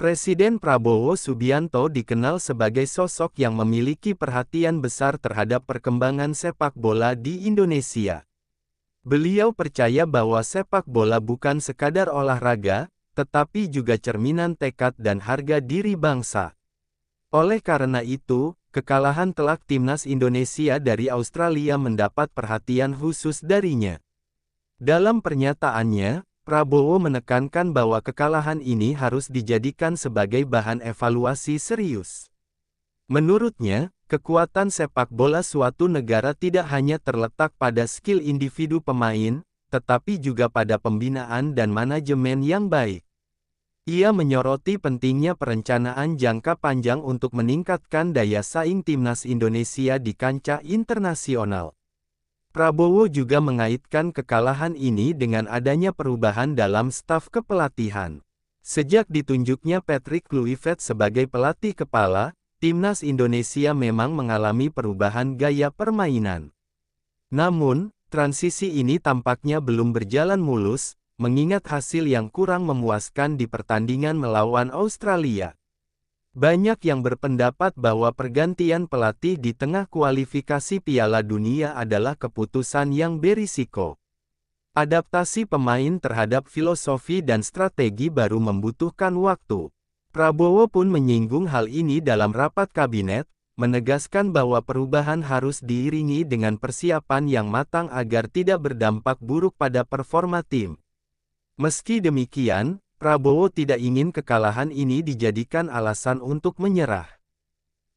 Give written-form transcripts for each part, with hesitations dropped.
Presiden Prabowo Subianto dikenal sebagai sosok yang memiliki perhatian besar terhadap perkembangan sepak bola di Indonesia. Beliau percaya bahwa sepak bola bukan sekadar olahraga, tetapi juga cerminan tekad dan harga diri bangsa. Oleh karena itu, kekalahan telak timnas Indonesia dari Australia mendapat perhatian khusus darinya. Dalam pernyataannya, Prabowo menekankan bahwa kekalahan ini harus dijadikan sebagai bahan evaluasi serius. Menurutnya, kekuatan sepak bola suatu negara tidak hanya terletak pada skill individu pemain, tetapi juga pada pembinaan dan manajemen yang baik. Ia menyoroti pentingnya perencanaan jangka panjang untuk meningkatkan daya saing timnas Indonesia di kancah internasional. Prabowo juga mengaitkan kekalahan ini dengan adanya perubahan dalam staf kepelatihan. Sejak ditunjuknya Patrick Kluivert sebagai pelatih kepala, timnas Indonesia memang mengalami perubahan gaya permainan. Namun, transisi ini tampaknya belum berjalan mulus, mengingat hasil yang kurang memuaskan di pertandingan melawan Australia. Banyak yang berpendapat bahwa pergantian pelatih di tengah kualifikasi Piala Dunia adalah keputusan yang berisiko. Adaptasi pemain terhadap filosofi dan strategi baru membutuhkan waktu. Prabowo pun menyinggung hal ini dalam rapat kabinet, menegaskan bahwa perubahan harus diiringi dengan persiapan yang matang agar tidak berdampak buruk pada performa tim. Meski demikian, Prabowo tidak ingin kekalahan ini dijadikan alasan untuk menyerah.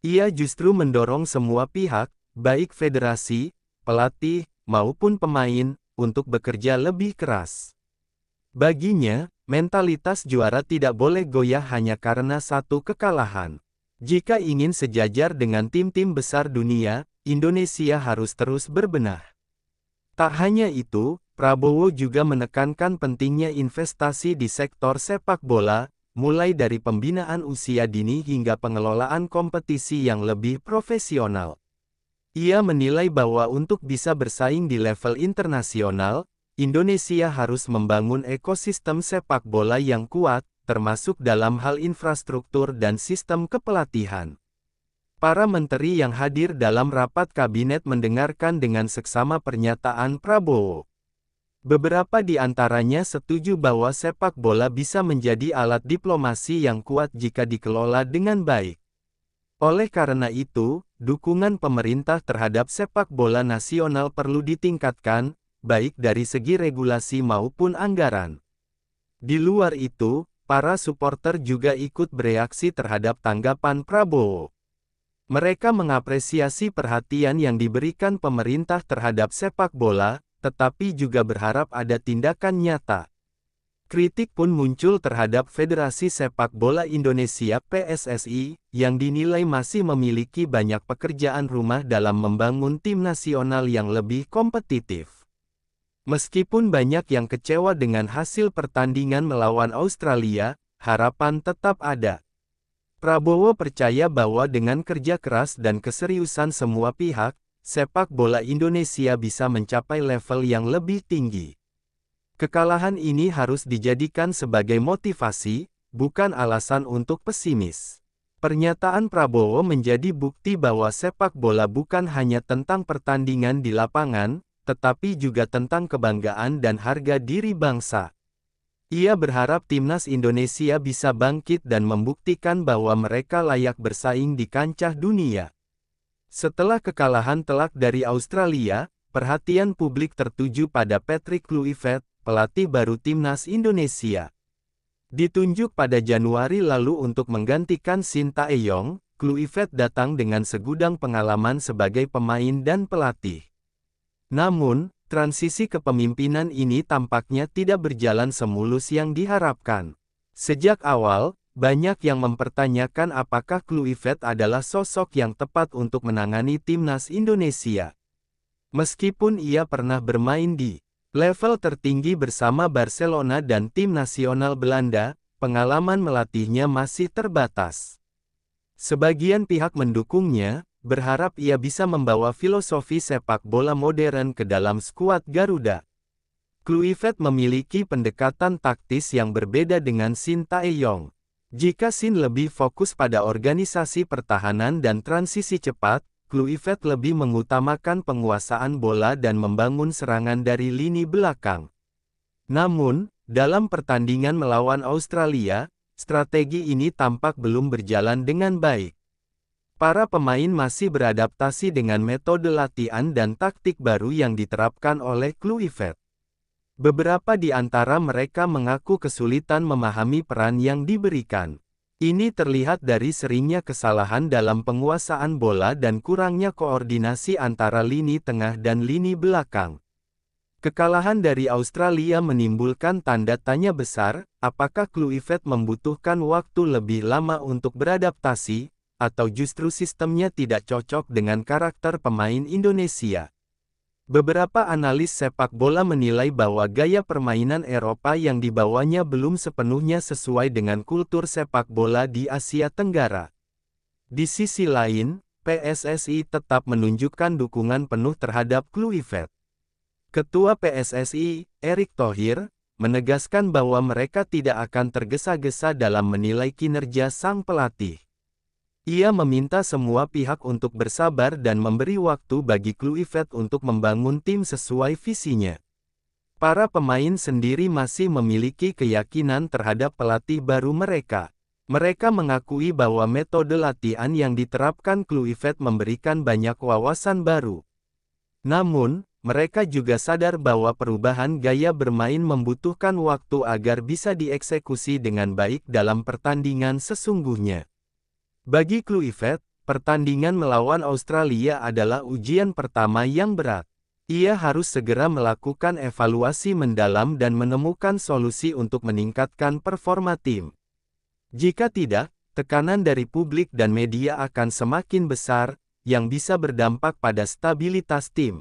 Ia justru mendorong semua pihak, baik federasi, pelatih, maupun pemain, untuk bekerja lebih keras. Baginya, mentalitas juara tidak boleh goyah hanya karena satu kekalahan. Jika ingin sejajar dengan tim-tim besar dunia, Indonesia harus terus berbenah. Tak hanya itu, Prabowo juga menekankan pentingnya investasi di sektor sepak bola, mulai dari pembinaan usia dini hingga pengelolaan kompetisi yang lebih profesional. Ia menilai bahwa untuk bisa bersaing di level internasional, Indonesia harus membangun ekosistem sepak bola yang kuat, termasuk dalam hal infrastruktur dan sistem kepelatihan. Para menteri yang hadir dalam rapat kabinet mendengarkan dengan seksama pernyataan Prabowo. Beberapa di antaranya setuju bahwa sepak bola bisa menjadi alat diplomasi yang kuat jika dikelola dengan baik. Oleh karena itu, dukungan pemerintah terhadap sepak bola nasional perlu ditingkatkan, baik dari segi regulasi maupun anggaran. Di luar itu, para supporter juga ikut bereaksi terhadap tanggapan Prabowo. Mereka mengapresiasi perhatian yang diberikan pemerintah terhadap sepak bola, tetapi juga berharap ada tindakan nyata. Kritik pun muncul terhadap Federasi Sepak Bola Indonesia (PSSI), yang dinilai masih memiliki banyak pekerjaan rumah dalam membangun tim nasional yang lebih kompetitif. Meskipun banyak yang kecewa dengan hasil pertandingan melawan Australia, harapan tetap ada. Prabowo percaya bahwa dengan kerja keras dan keseriusan semua pihak, sepak bola Indonesia bisa mencapai level yang lebih tinggi. Kekalahan ini harus dijadikan sebagai motivasi, bukan alasan untuk pesimis. Pernyataan Prabowo menjadi bukti bahwa sepak bola bukan hanya tentang pertandingan di lapangan, tetapi juga tentang kebanggaan dan harga diri bangsa. Ia berharap timnas Indonesia bisa bangkit dan membuktikan bahwa mereka layak bersaing di kancah dunia. Setelah kekalahan telak dari Australia, perhatian publik tertuju pada Patrick Kluivert, pelatih baru timnas Indonesia. Ditunjuk pada Januari lalu untuk menggantikan Sintayong, Kluivert datang dengan segudang pengalaman sebagai pemain dan pelatih. Namun, transisi kepemimpinan ini tampaknya tidak berjalan semulus yang diharapkan. Sejak awal, banyak yang mempertanyakan apakah Kluivert adalah sosok yang tepat untuk menangani timnas Indonesia. Meskipun ia pernah bermain di level tertinggi bersama Barcelona dan tim nasional Belanda, pengalaman melatihnya masih terbatas. Sebagian pihak mendukungnya, berharap ia bisa membawa filosofi sepak bola modern ke dalam skuad Garuda. Kluivert memiliki pendekatan taktis yang berbeda dengan Sintayong. Jika Shin lebih fokus pada organisasi pertahanan dan transisi cepat, Kluivert lebih mengutamakan penguasaan bola dan membangun serangan dari lini belakang. Namun, dalam pertandingan melawan Australia, strategi ini tampak belum berjalan dengan baik. Para pemain masih beradaptasi dengan metode latihan dan taktik baru yang diterapkan oleh Kluivert. Beberapa di antara mereka mengaku kesulitan memahami peran yang diberikan. Ini terlihat dari seringnya kesalahan dalam penguasaan bola dan kurangnya koordinasi antara lini tengah dan lini belakang. Kekalahan dari Australia menimbulkan tanda tanya besar, apakah Kluivert membutuhkan waktu lebih lama untuk beradaptasi, atau justru sistemnya tidak cocok dengan karakter pemain Indonesia. Beberapa analis sepak bola menilai bahwa gaya permainan Eropa yang dibawanya belum sepenuhnya sesuai dengan kultur sepak bola di Asia Tenggara. Di sisi lain, PSSI tetap menunjukkan dukungan penuh terhadap Kluivert. Ketua PSSI, Erick Thohir, menegaskan bahwa mereka tidak akan tergesa-gesa dalam menilai kinerja sang pelatih. Ia meminta semua pihak untuk bersabar dan memberi waktu bagi Kluivert untuk membangun tim sesuai visinya. Para pemain sendiri masih memiliki keyakinan terhadap pelatih baru mereka. Mereka mengakui bahwa metode latihan yang diterapkan Kluivert memberikan banyak wawasan baru. Namun, mereka juga sadar bahwa perubahan gaya bermain membutuhkan waktu agar bisa dieksekusi dengan baik dalam pertandingan sesungguhnya. Bagi Kluivert, pertandingan melawan Australia adalah ujian pertama yang berat. Ia harus segera melakukan evaluasi mendalam dan menemukan solusi untuk meningkatkan performa tim. Jika tidak, tekanan dari publik dan media akan semakin besar, yang bisa berdampak pada stabilitas tim.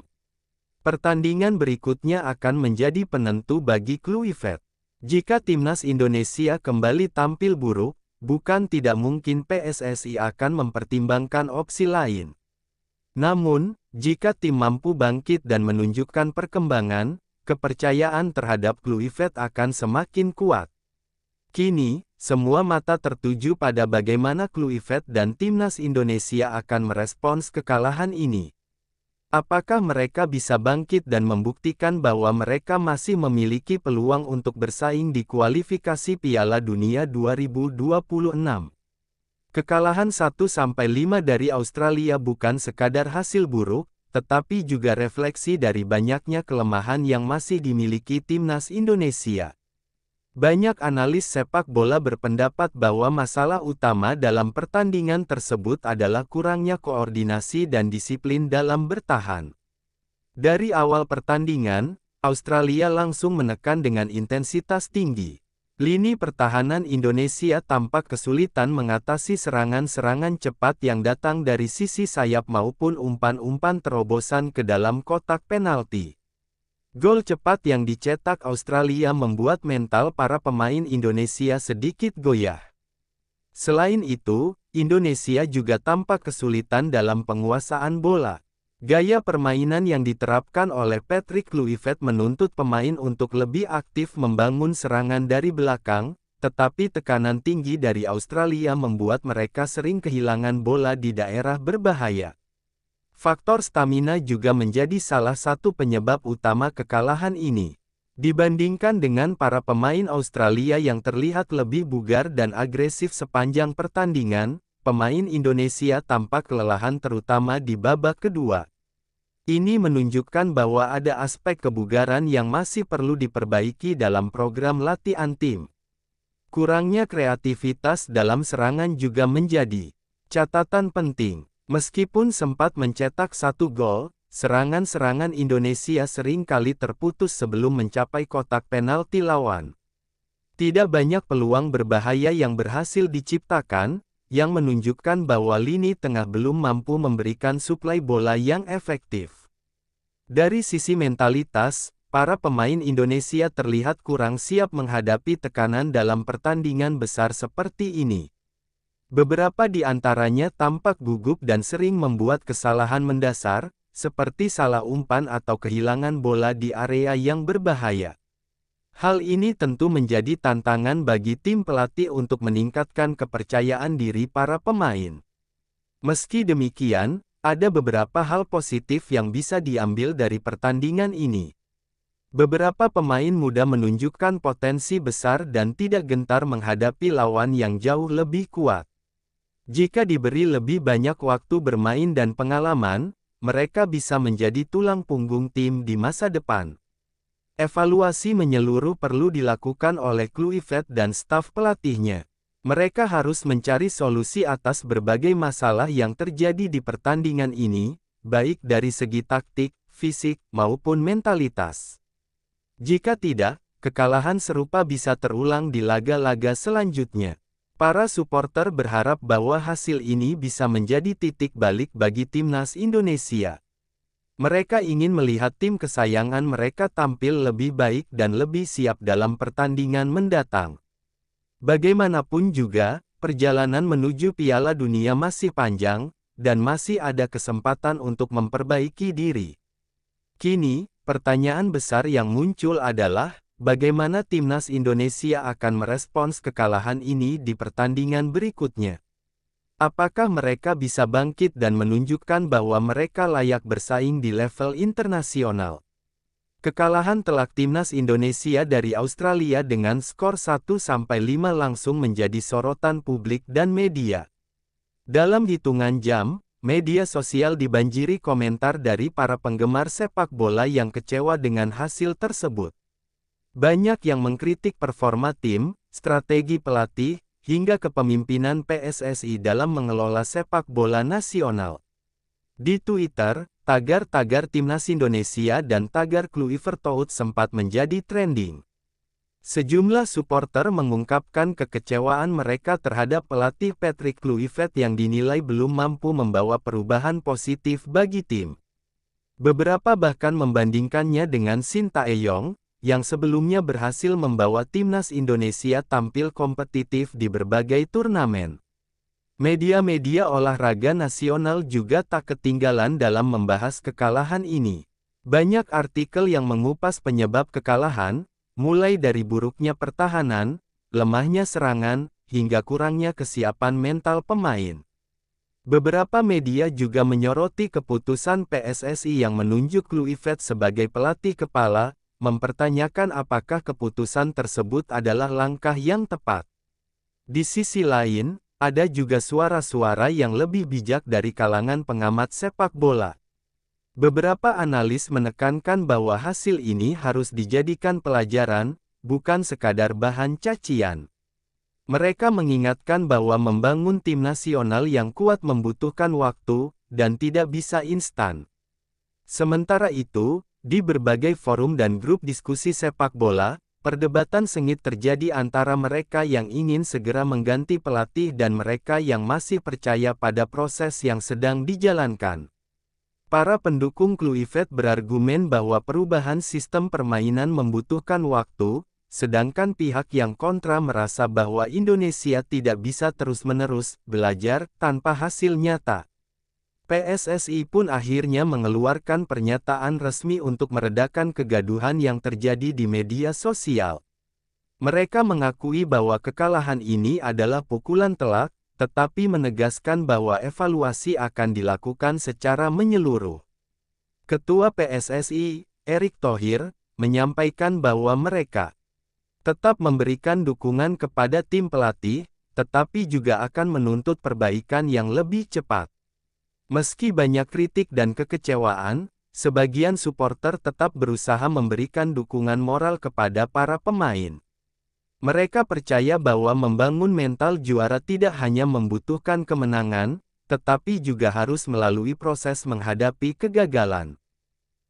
Pertandingan berikutnya akan menjadi penentu bagi Kluivert. Jika timnas Indonesia kembali tampil buruk, bukan tidak mungkin PSSI akan mempertimbangkan opsi lain. Namun, jika tim mampu bangkit dan menunjukkan perkembangan, kepercayaan terhadap Kluivert akan semakin kuat. Kini, semua mata tertuju pada bagaimana Kluivert dan timnas Indonesia akan merespons kekalahan ini. Apakah mereka bisa bangkit dan membuktikan bahwa mereka masih memiliki peluang untuk bersaing di kualifikasi Piala Dunia 2026? Kekalahan 1-5 dari Australia bukan sekadar hasil buruk, tetapi juga refleksi dari banyaknya kelemahan yang masih dimiliki timnas Indonesia. Banyak analis sepak bola berpendapat bahwa masalah utama dalam pertandingan tersebut adalah kurangnya koordinasi dan disiplin dalam bertahan. Dari awal pertandingan, Australia langsung menekan dengan intensitas tinggi. Lini pertahanan Indonesia tampak kesulitan mengatasi serangan-serangan cepat yang datang dari sisi sayap maupun umpan-umpan terobosan ke dalam kotak penalti. Gol cepat yang dicetak Australia membuat mental para pemain Indonesia sedikit goyah. Selain itu, Indonesia juga tampak kesulitan dalam penguasaan bola. Gaya permainan yang diterapkan oleh Patrick Kluivert menuntut pemain untuk lebih aktif membangun serangan dari belakang, tetapi tekanan tinggi dari Australia membuat mereka sering kehilangan bola di daerah berbahaya. Faktor stamina juga menjadi salah satu penyebab utama kekalahan ini. Dibandingkan dengan para pemain Australia yang terlihat lebih bugar dan agresif sepanjang pertandingan, pemain Indonesia tampak kelelahan terutama di babak kedua. Ini menunjukkan bahwa ada aspek kebugaran yang masih perlu diperbaiki dalam program latihan tim. Kurangnya kreativitas dalam serangan juga menjadi catatan penting. Meskipun sempat mencetak 1 gol, serangan-serangan Indonesia sering kali terputus sebelum mencapai kotak penalti lawan. Tidak banyak peluang berbahaya yang berhasil diciptakan, yang menunjukkan bahwa lini tengah belum mampu memberikan suplai bola yang efektif. Dari sisi mentalitas, para pemain Indonesia terlihat kurang siap menghadapi tekanan dalam pertandingan besar seperti ini. Beberapa di antaranya tampak gugup dan sering membuat kesalahan mendasar, seperti salah umpan atau kehilangan bola di area yang berbahaya. Hal ini tentu menjadi tantangan bagi tim pelatih untuk meningkatkan kepercayaan diri para pemain. Meski demikian, ada beberapa hal positif yang bisa diambil dari pertandingan ini. Beberapa pemain muda menunjukkan potensi besar dan tidak gentar menghadapi lawan yang jauh lebih kuat. Jika diberi lebih banyak waktu bermain dan pengalaman, mereka bisa menjadi tulang punggung tim di masa depan. Evaluasi menyeluruh perlu dilakukan oleh Kluivert dan staf pelatihnya. Mereka harus mencari solusi atas berbagai masalah yang terjadi di pertandingan ini, baik dari segi taktik, fisik, maupun mentalitas. Jika tidak, kekalahan serupa bisa terulang di laga-laga selanjutnya. Para supporter berharap bahwa hasil ini bisa menjadi titik balik bagi timnas Indonesia. Mereka ingin melihat tim kesayangan mereka tampil lebih baik dan lebih siap dalam pertandingan mendatang. Bagaimanapun juga, perjalanan menuju Piala Dunia masih panjang, dan masih ada kesempatan untuk memperbaiki diri. Kini, pertanyaan besar yang muncul adalah, bagaimana timnas Indonesia akan merespons kekalahan ini di pertandingan berikutnya? Apakah mereka bisa bangkit dan menunjukkan bahwa mereka layak bersaing di level internasional? Kekalahan telak timnas Indonesia dari Australia dengan skor 1-5 langsung menjadi sorotan publik dan media. Dalam hitungan jam, media sosial dibanjiri komentar dari para penggemar sepak bola yang kecewa dengan hasil tersebut. Banyak yang mengkritik performa tim, strategi pelatih, hingga kepemimpinan PSSI dalam mengelola sepak bola nasional. Di Twitter, tagar-tagar timnas Indonesia dan tagar Kluivert sempat menjadi trending. Sejumlah supporter mengungkapkan kekecewaan mereka terhadap pelatih Patrick Kluivert yang dinilai belum mampu membawa perubahan positif bagi tim. Beberapa bahkan membandingkannya dengan Sintayong, yang sebelumnya berhasil membawa timnas Indonesia tampil kompetitif di berbagai turnamen. Media-media olahraga nasional juga tak ketinggalan dalam membahas kekalahan ini. Banyak artikel yang mengupas penyebab kekalahan, mulai dari buruknya pertahanan, lemahnya serangan, hingga kurangnya kesiapan mental pemain. Beberapa media juga menyoroti keputusan PSSI yang menunjuk Kluivert sebagai pelatih kepala, mempertanyakan apakah keputusan tersebut adalah langkah yang tepat. Di sisi lain, ada juga suara-suara yang lebih bijak dari kalangan pengamat sepak bola. Beberapa analis menekankan bahwa hasil ini harus dijadikan pelajaran, bukan sekadar bahan cacian. Mereka mengingatkan bahwa membangun tim nasional yang kuat membutuhkan waktu, dan tidak bisa instan. Sementara itu, di berbagai forum dan grup diskusi sepak bola, perdebatan sengit terjadi antara mereka yang ingin segera mengganti pelatih dan mereka yang masih percaya pada proses yang sedang dijalankan. Para pendukung Kluivert berargumen bahwa perubahan sistem permainan membutuhkan waktu, sedangkan pihak yang kontra merasa bahwa Indonesia tidak bisa terus-menerus belajar tanpa hasil nyata. PSSI pun akhirnya mengeluarkan pernyataan resmi untuk meredakan kegaduhan yang terjadi di media sosial. Mereka mengakui bahwa kekalahan ini adalah pukulan telak, tetapi menegaskan bahwa evaluasi akan dilakukan secara menyeluruh. Ketua PSSI, Erick Thohir, menyampaikan bahwa mereka tetap memberikan dukungan kepada tim pelatih, tetapi juga akan menuntut perbaikan yang lebih cepat. Meski banyak kritik dan kekecewaan, sebagian supporter tetap berusaha memberikan dukungan moral kepada para pemain. Mereka percaya bahwa membangun mental juara tidak hanya membutuhkan kemenangan, tetapi juga harus melalui proses menghadapi kegagalan.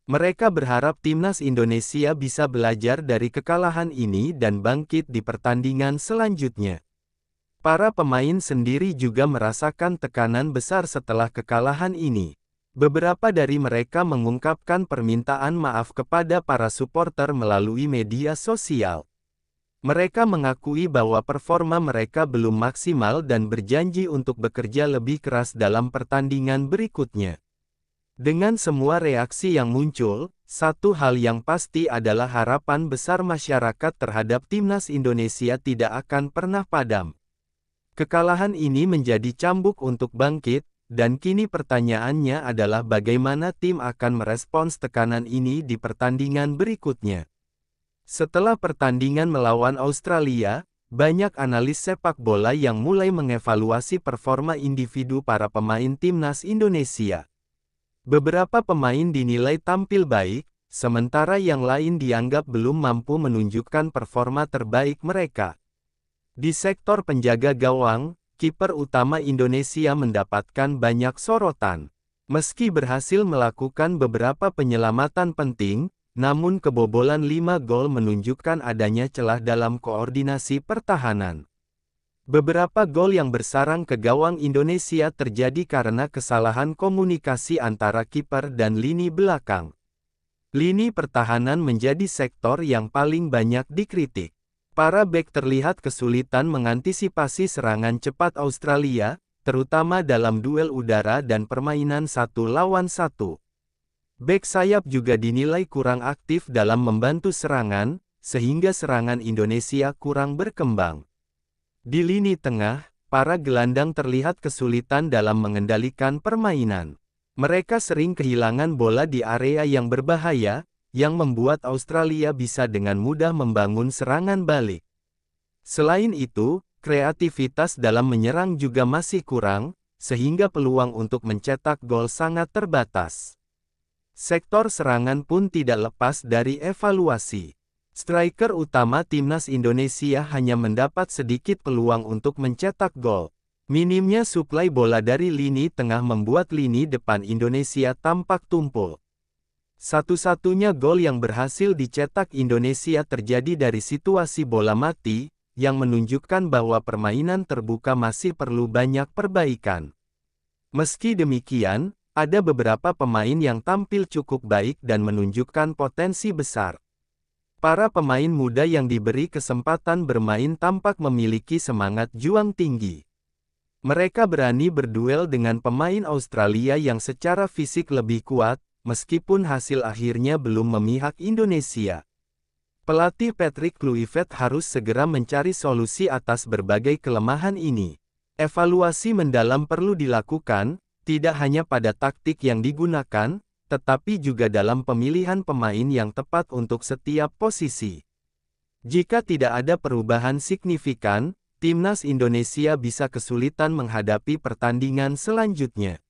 Mereka berharap timnas Indonesia bisa belajar dari kekalahan ini dan bangkit di pertandingan selanjutnya. Para pemain sendiri juga merasakan tekanan besar setelah kekalahan ini. Beberapa dari mereka mengungkapkan permintaan maaf kepada para supporter melalui media sosial. Mereka mengakui bahwa performa mereka belum maksimal dan berjanji untuk bekerja lebih keras dalam pertandingan berikutnya. Dengan semua reaksi yang muncul, Satu hal yang pasti adalah harapan besar masyarakat terhadap timnas Indonesia tidak akan pernah padam. Kekalahan ini menjadi cambuk untuk bangkit, dan kini pertanyaannya adalah bagaimana tim akan merespons tekanan ini di pertandingan berikutnya. Setelah pertandingan melawan Australia, banyak analis sepak bola yang mulai mengevaluasi performa individu para pemain timnas Indonesia. Beberapa pemain dinilai tampil baik, sementara yang lain dianggap belum mampu menunjukkan performa terbaik mereka. Di sektor penjaga gawang, kiper utama Indonesia mendapatkan banyak sorotan. Meski berhasil melakukan beberapa penyelamatan penting, namun kebobolan 5 gol menunjukkan adanya celah dalam koordinasi pertahanan. Beberapa gol yang bersarang ke gawang Indonesia terjadi karena kesalahan komunikasi antara kiper dan lini belakang. Lini pertahanan menjadi sektor yang paling banyak dikritik. Para bek terlihat kesulitan mengantisipasi serangan cepat Australia, terutama dalam duel udara dan permainan 1-1. Bek sayap juga dinilai kurang aktif dalam membantu serangan, sehingga serangan Indonesia kurang berkembang. Di lini tengah, para gelandang terlihat kesulitan dalam mengendalikan permainan. Mereka sering kehilangan bola di area yang berbahaya, yang membuat Australia bisa dengan mudah membangun serangan balik. Selain itu, kreativitas dalam menyerang juga masih kurang, sehingga peluang untuk mencetak gol sangat terbatas. Sektor serangan pun tidak lepas dari evaluasi. Striker utama timnas Indonesia hanya mendapat sedikit peluang untuk mencetak gol. Minimnya suplai bola dari lini tengah membuat lini depan Indonesia tampak tumpul. Satu-satunya gol yang berhasil dicetak Indonesia terjadi dari situasi bola mati, yang menunjukkan bahwa permainan terbuka masih perlu banyak perbaikan. Meski demikian, ada beberapa pemain yang tampil cukup baik dan menunjukkan potensi besar. Para pemain muda yang diberi kesempatan bermain tampak memiliki semangat juang tinggi. Mereka berani berduel dengan pemain Australia yang secara fisik lebih kuat, meskipun hasil akhirnya belum memihak Indonesia. Pelatih Patrick Kluivert harus segera mencari solusi atas berbagai kelemahan ini. Evaluasi mendalam perlu dilakukan, tidak hanya pada taktik yang digunakan, tetapi juga dalam pemilihan pemain yang tepat untuk setiap posisi. Jika tidak ada perubahan signifikan, timnas Indonesia bisa kesulitan menghadapi pertandingan selanjutnya.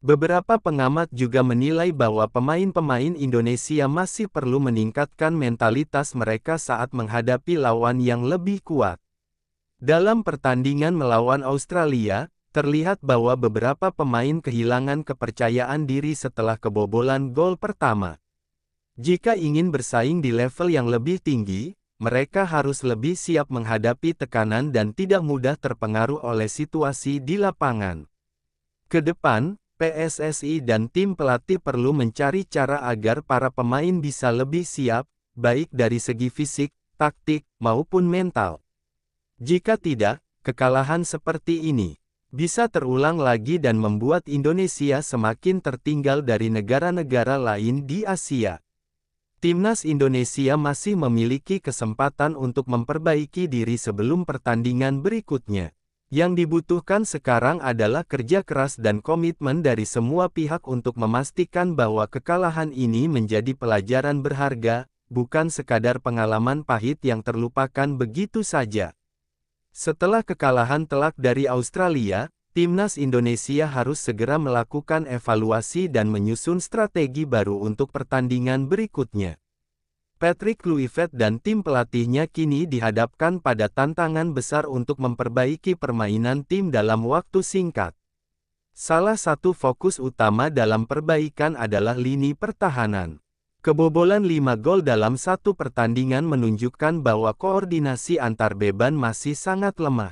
Beberapa pengamat juga menilai bahwa pemain-pemain Indonesia masih perlu meningkatkan mentalitas mereka saat menghadapi lawan yang lebih kuat. Dalam pertandingan melawan Australia, terlihat bahwa beberapa pemain kehilangan kepercayaan diri setelah kebobolan gol pertama. Jika ingin bersaing di level yang lebih tinggi, mereka harus lebih siap menghadapi tekanan dan tidak mudah terpengaruh oleh situasi di lapangan. Ke depan, PSSI dan tim pelatih perlu mencari cara agar para pemain bisa lebih siap, baik dari segi fisik, taktik, maupun mental. Jika tidak, kekalahan seperti ini bisa terulang lagi dan membuat Indonesia semakin tertinggal dari negara-negara lain di Asia. Timnas Indonesia masih memiliki kesempatan untuk memperbaiki diri sebelum pertandingan berikutnya. Yang dibutuhkan sekarang adalah kerja keras dan komitmen dari semua pihak untuk memastikan bahwa kekalahan ini menjadi pelajaran berharga, bukan sekadar pengalaman pahit yang terlupakan begitu saja. Setelah kekalahan telak dari Australia, timnas Indonesia harus segera melakukan evaluasi dan menyusun strategi baru untuk pertandingan berikutnya. Patrick Kluivert dan tim pelatihnya kini dihadapkan pada tantangan besar untuk memperbaiki permainan tim dalam waktu singkat. Salah satu fokus utama dalam perbaikan adalah lini pertahanan. Kebobolan 5 gol dalam satu pertandingan menunjukkan bahwa koordinasi antar beban masih sangat lemah.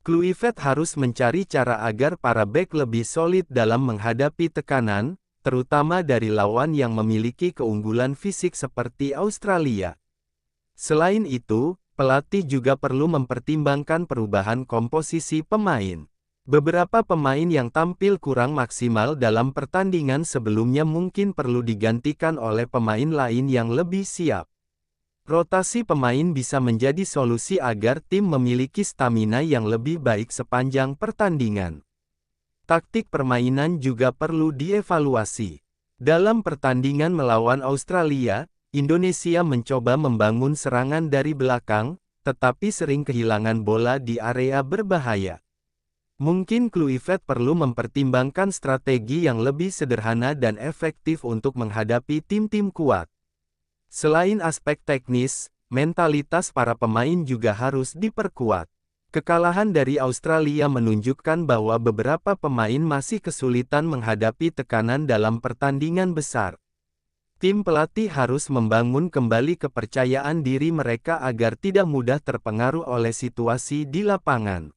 Kluivert harus mencari cara agar para bek lebih solid dalam menghadapi tekanan, terutama dari lawan yang memiliki keunggulan fisik seperti Australia. Selain itu, pelatih juga perlu mempertimbangkan perubahan komposisi pemain. Beberapa pemain yang tampil kurang maksimal dalam pertandingan sebelumnya mungkin perlu digantikan oleh pemain lain yang lebih siap. Rotasi pemain bisa menjadi solusi agar tim memiliki stamina yang lebih baik sepanjang pertandingan. Taktik permainan juga perlu dievaluasi. Dalam pertandingan melawan Australia, Indonesia mencoba membangun serangan dari belakang, tetapi sering kehilangan bola di area berbahaya. Mungkin Kluivert perlu mempertimbangkan strategi yang lebih sederhana dan efektif untuk menghadapi tim-tim kuat. Selain aspek teknis, mentalitas para pemain juga harus diperkuat. Kekalahan dari Australia menunjukkan bahwa beberapa pemain masih kesulitan menghadapi tekanan dalam pertandingan besar. Tim pelatih harus membangun kembali kepercayaan diri mereka agar tidak mudah terpengaruh oleh situasi di lapangan.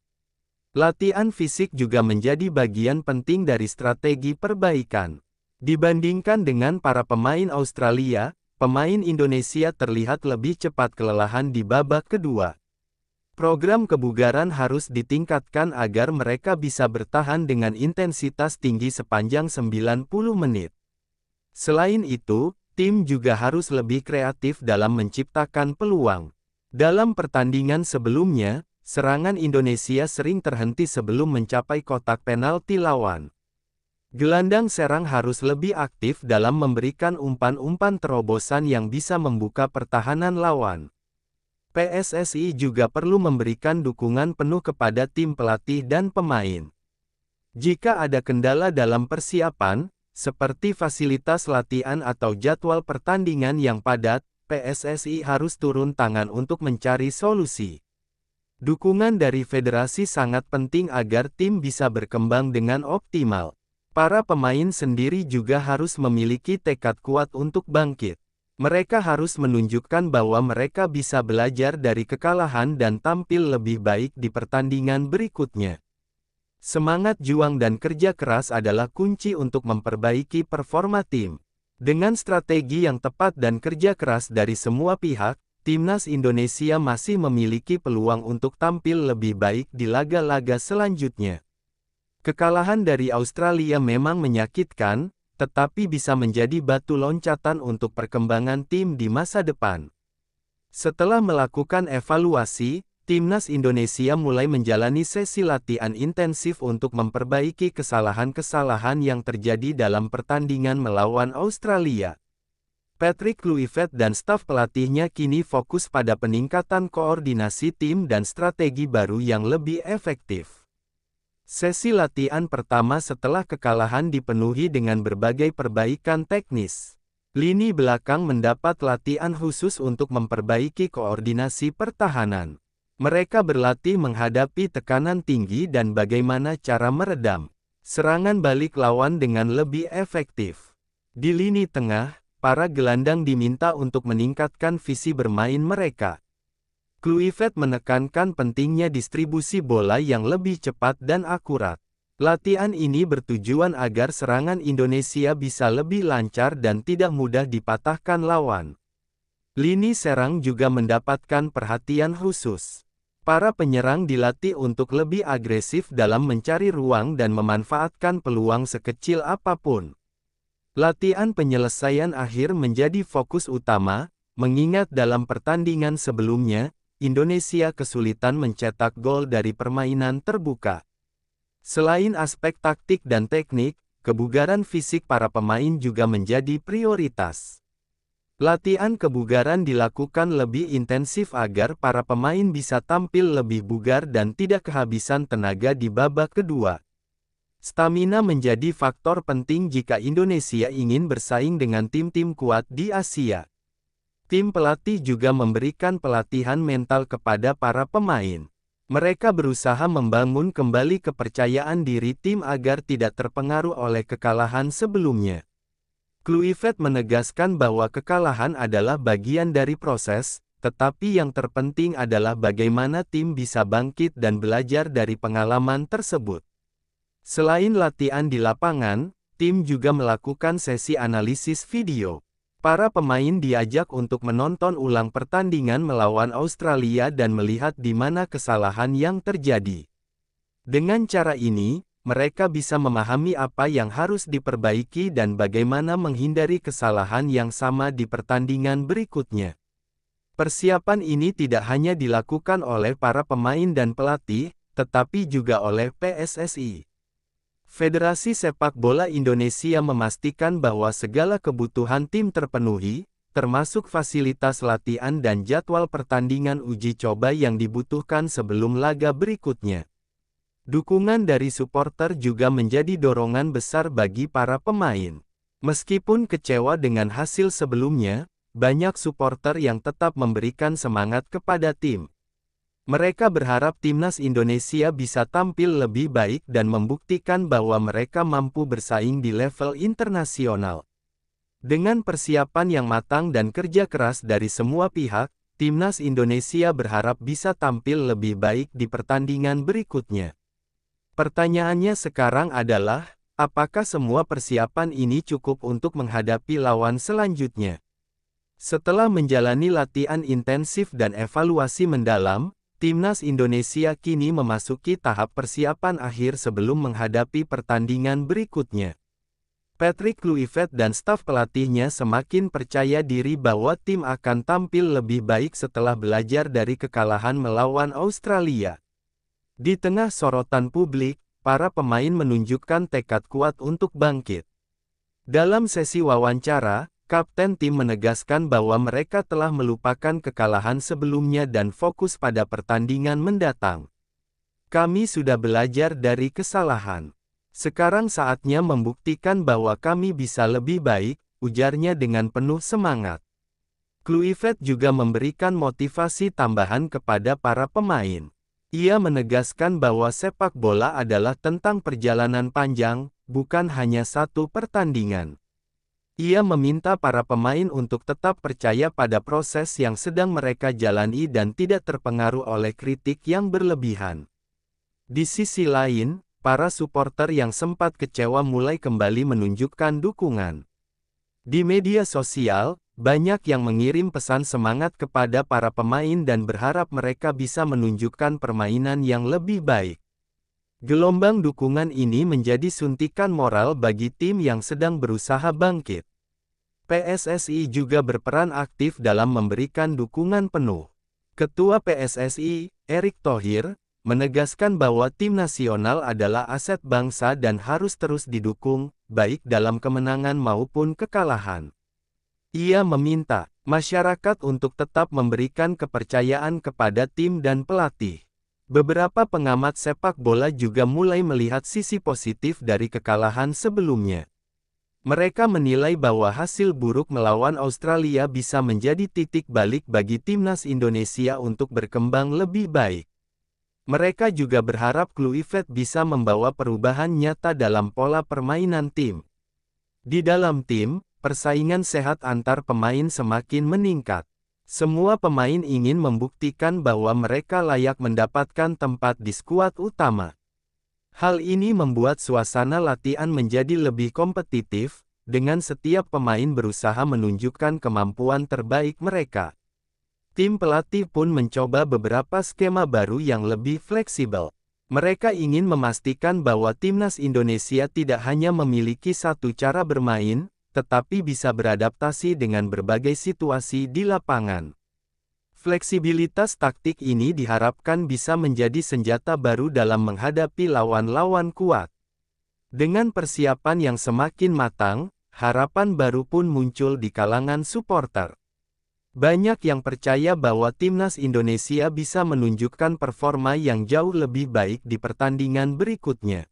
Latihan fisik juga menjadi bagian penting dari strategi perbaikan. Dibandingkan dengan para pemain Australia, pemain Indonesia terlihat lebih cepat kelelahan di babak kedua. Program kebugaran harus ditingkatkan agar mereka bisa bertahan dengan intensitas tinggi sepanjang 90 menit. Selain itu, tim juga harus lebih kreatif dalam menciptakan peluang. Dalam pertandingan sebelumnya, serangan Indonesia sering terhenti sebelum mencapai kotak penalti lawan. Gelandang serang harus lebih aktif dalam memberikan umpan-umpan terobosan yang bisa membuka pertahanan lawan. PSSI juga perlu memberikan dukungan penuh kepada tim pelatih dan pemain. Jika ada kendala dalam persiapan, seperti fasilitas latihan atau jadwal pertandingan yang padat, PSSI harus turun tangan untuk mencari solusi. Dukungan dari federasi sangat penting agar tim bisa berkembang dengan optimal. Para pemain sendiri juga harus memiliki tekad kuat untuk bangkit. Mereka harus menunjukkan bahwa mereka bisa belajar dari kekalahan dan tampil lebih baik di pertandingan berikutnya. Semangat juang dan kerja keras adalah kunci untuk memperbaiki performa tim. Dengan strategi yang tepat dan kerja keras dari semua pihak, Timnas Indonesia masih memiliki peluang untuk tampil lebih baik di laga-laga selanjutnya. Kekalahan dari Australia memang menyakitkan, tetapi bisa menjadi batu loncatan untuk perkembangan tim di masa depan. Setelah melakukan evaluasi, Timnas Indonesia mulai menjalani sesi latihan intensif untuk memperbaiki kesalahan-kesalahan yang terjadi dalam pertandingan melawan Australia. Patrick Kluivert dan staf pelatihnya kini fokus pada peningkatan koordinasi tim dan strategi baru yang lebih efektif. Sesi latihan pertama setelah kekalahan dipenuhi dengan berbagai perbaikan teknis. Lini belakang mendapat latihan khusus untuk memperbaiki koordinasi pertahanan. Mereka berlatih menghadapi tekanan tinggi dan bagaimana cara meredam serangan balik lawan dengan lebih efektif. Di lini tengah, para gelandang diminta untuk meningkatkan visi bermain mereka. Kluivert menekankan pentingnya distribusi bola yang lebih cepat dan akurat. Latihan ini bertujuan agar serangan Indonesia bisa lebih lancar dan tidak mudah dipatahkan lawan. Lini serang juga mendapatkan perhatian khusus. Para penyerang dilatih untuk lebih agresif dalam mencari ruang dan memanfaatkan peluang sekecil apapun. Latihan penyelesaian akhir menjadi fokus utama, mengingat dalam pertandingan sebelumnya, Indonesia kesulitan mencetak gol dari permainan terbuka. Selain aspek taktik dan teknik, kebugaran fisik para pemain juga menjadi prioritas. Latihan kebugaran dilakukan lebih intensif agar para pemain bisa tampil lebih bugar dan tidak kehabisan tenaga di babak kedua. Stamina menjadi faktor penting jika Indonesia ingin bersaing dengan tim-tim kuat di Asia. Tim pelatih juga memberikan pelatihan mental kepada para pemain. Mereka berusaha membangun kembali kepercayaan diri tim agar tidak terpengaruh oleh kekalahan sebelumnya. Kluivert menegaskan bahwa kekalahan adalah bagian dari proses, tetapi yang terpenting adalah bagaimana tim bisa bangkit dan belajar dari pengalaman tersebut. Selain latihan di lapangan, tim juga melakukan sesi analisis video. Para pemain diajak untuk menonton ulang pertandingan melawan Australia dan melihat di mana kesalahan yang terjadi. Dengan cara ini, mereka bisa memahami apa yang harus diperbaiki dan bagaimana menghindari kesalahan yang sama di pertandingan berikutnya. Persiapan ini tidak hanya dilakukan oleh para pemain dan pelatih, tetapi juga oleh PSSI. Federasi Sepak Bola Indonesia memastikan bahwa segala kebutuhan tim terpenuhi, termasuk fasilitas latihan dan jadwal pertandingan uji coba yang dibutuhkan sebelum laga berikutnya. Dukungan dari supporter juga menjadi dorongan besar bagi para pemain. Meskipun kecewa dengan hasil sebelumnya, banyak supporter yang tetap memberikan semangat kepada tim. Mereka berharap timnas Indonesia bisa tampil lebih baik dan membuktikan bahwa mereka mampu bersaing di level internasional. Dengan persiapan yang matang dan kerja keras dari semua pihak, timnas Indonesia berharap bisa tampil lebih baik di pertandingan berikutnya. Pertanyaannya sekarang adalah, apakah semua persiapan ini cukup untuk menghadapi lawan selanjutnya? Setelah menjalani latihan intensif dan evaluasi mendalam, timnas Indonesia kini memasuki tahap persiapan akhir sebelum menghadapi pertandingan berikutnya. Patrick Kluivert dan staf pelatihnya semakin percaya diri bahwa tim akan tampil lebih baik setelah belajar dari kekalahan melawan Australia. Di tengah sorotan publik, para pemain menunjukkan tekad kuat untuk bangkit. Dalam sesi wawancara, kapten tim menegaskan bahwa mereka telah melupakan kekalahan sebelumnya dan fokus pada pertandingan mendatang. Kami sudah belajar dari kesalahan. Sekarang saatnya membuktikan bahwa kami bisa lebih baik, ujarnya dengan penuh semangat. Kluivert juga memberikan motivasi tambahan kepada para pemain. Ia menegaskan bahwa sepak bola adalah tentang perjalanan panjang, bukan hanya satu pertandingan. Ia meminta para pemain untuk tetap percaya pada proses yang sedang mereka jalani dan tidak terpengaruh oleh kritik yang berlebihan. Di sisi lain, para supporter yang sempat kecewa mulai kembali menunjukkan dukungan. Di media sosial, banyak yang mengirim pesan semangat kepada para pemain dan berharap mereka bisa menunjukkan permainan yang lebih baik. Gelombang dukungan ini menjadi suntikan moral bagi tim yang sedang berusaha bangkit. PSSI juga berperan aktif dalam memberikan dukungan penuh. Ketua PSSI, Erick Thohir, menegaskan bahwa tim nasional adalah aset bangsa dan harus terus didukung, baik dalam kemenangan maupun kekalahan. Ia meminta masyarakat untuk tetap memberikan kepercayaan kepada tim dan pelatih. Beberapa pengamat sepak bola juga mulai melihat sisi positif dari kekalahan sebelumnya. Mereka menilai bahwa hasil buruk melawan Australia bisa menjadi titik balik bagi timnas Indonesia untuk berkembang lebih baik. Mereka juga berharap Kluivert bisa membawa perubahan nyata dalam pola permainan tim. Di dalam tim, persaingan sehat antar pemain semakin meningkat. Semua pemain ingin membuktikan bahwa mereka layak mendapatkan tempat di skuad utama. Hal ini membuat suasana latihan menjadi lebih kompetitif, dengan setiap pemain berusaha menunjukkan kemampuan terbaik mereka. Tim pelatih pun mencoba beberapa skema baru yang lebih fleksibel. Mereka ingin memastikan bahwa timnas Indonesia tidak hanya memiliki satu cara bermain, tetapi bisa beradaptasi dengan berbagai situasi di lapangan. Fleksibilitas taktik ini diharapkan bisa menjadi senjata baru dalam menghadapi lawan-lawan kuat. Dengan persiapan yang semakin matang, harapan baru pun muncul di kalangan supporter. Banyak yang percaya bahwa timnas Indonesia bisa menunjukkan performa yang jauh lebih baik di pertandingan berikutnya.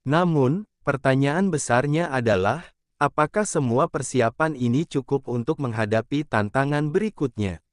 Namun, pertanyaan besarnya adalah, apakah semua persiapan ini cukup untuk menghadapi tantangan berikutnya?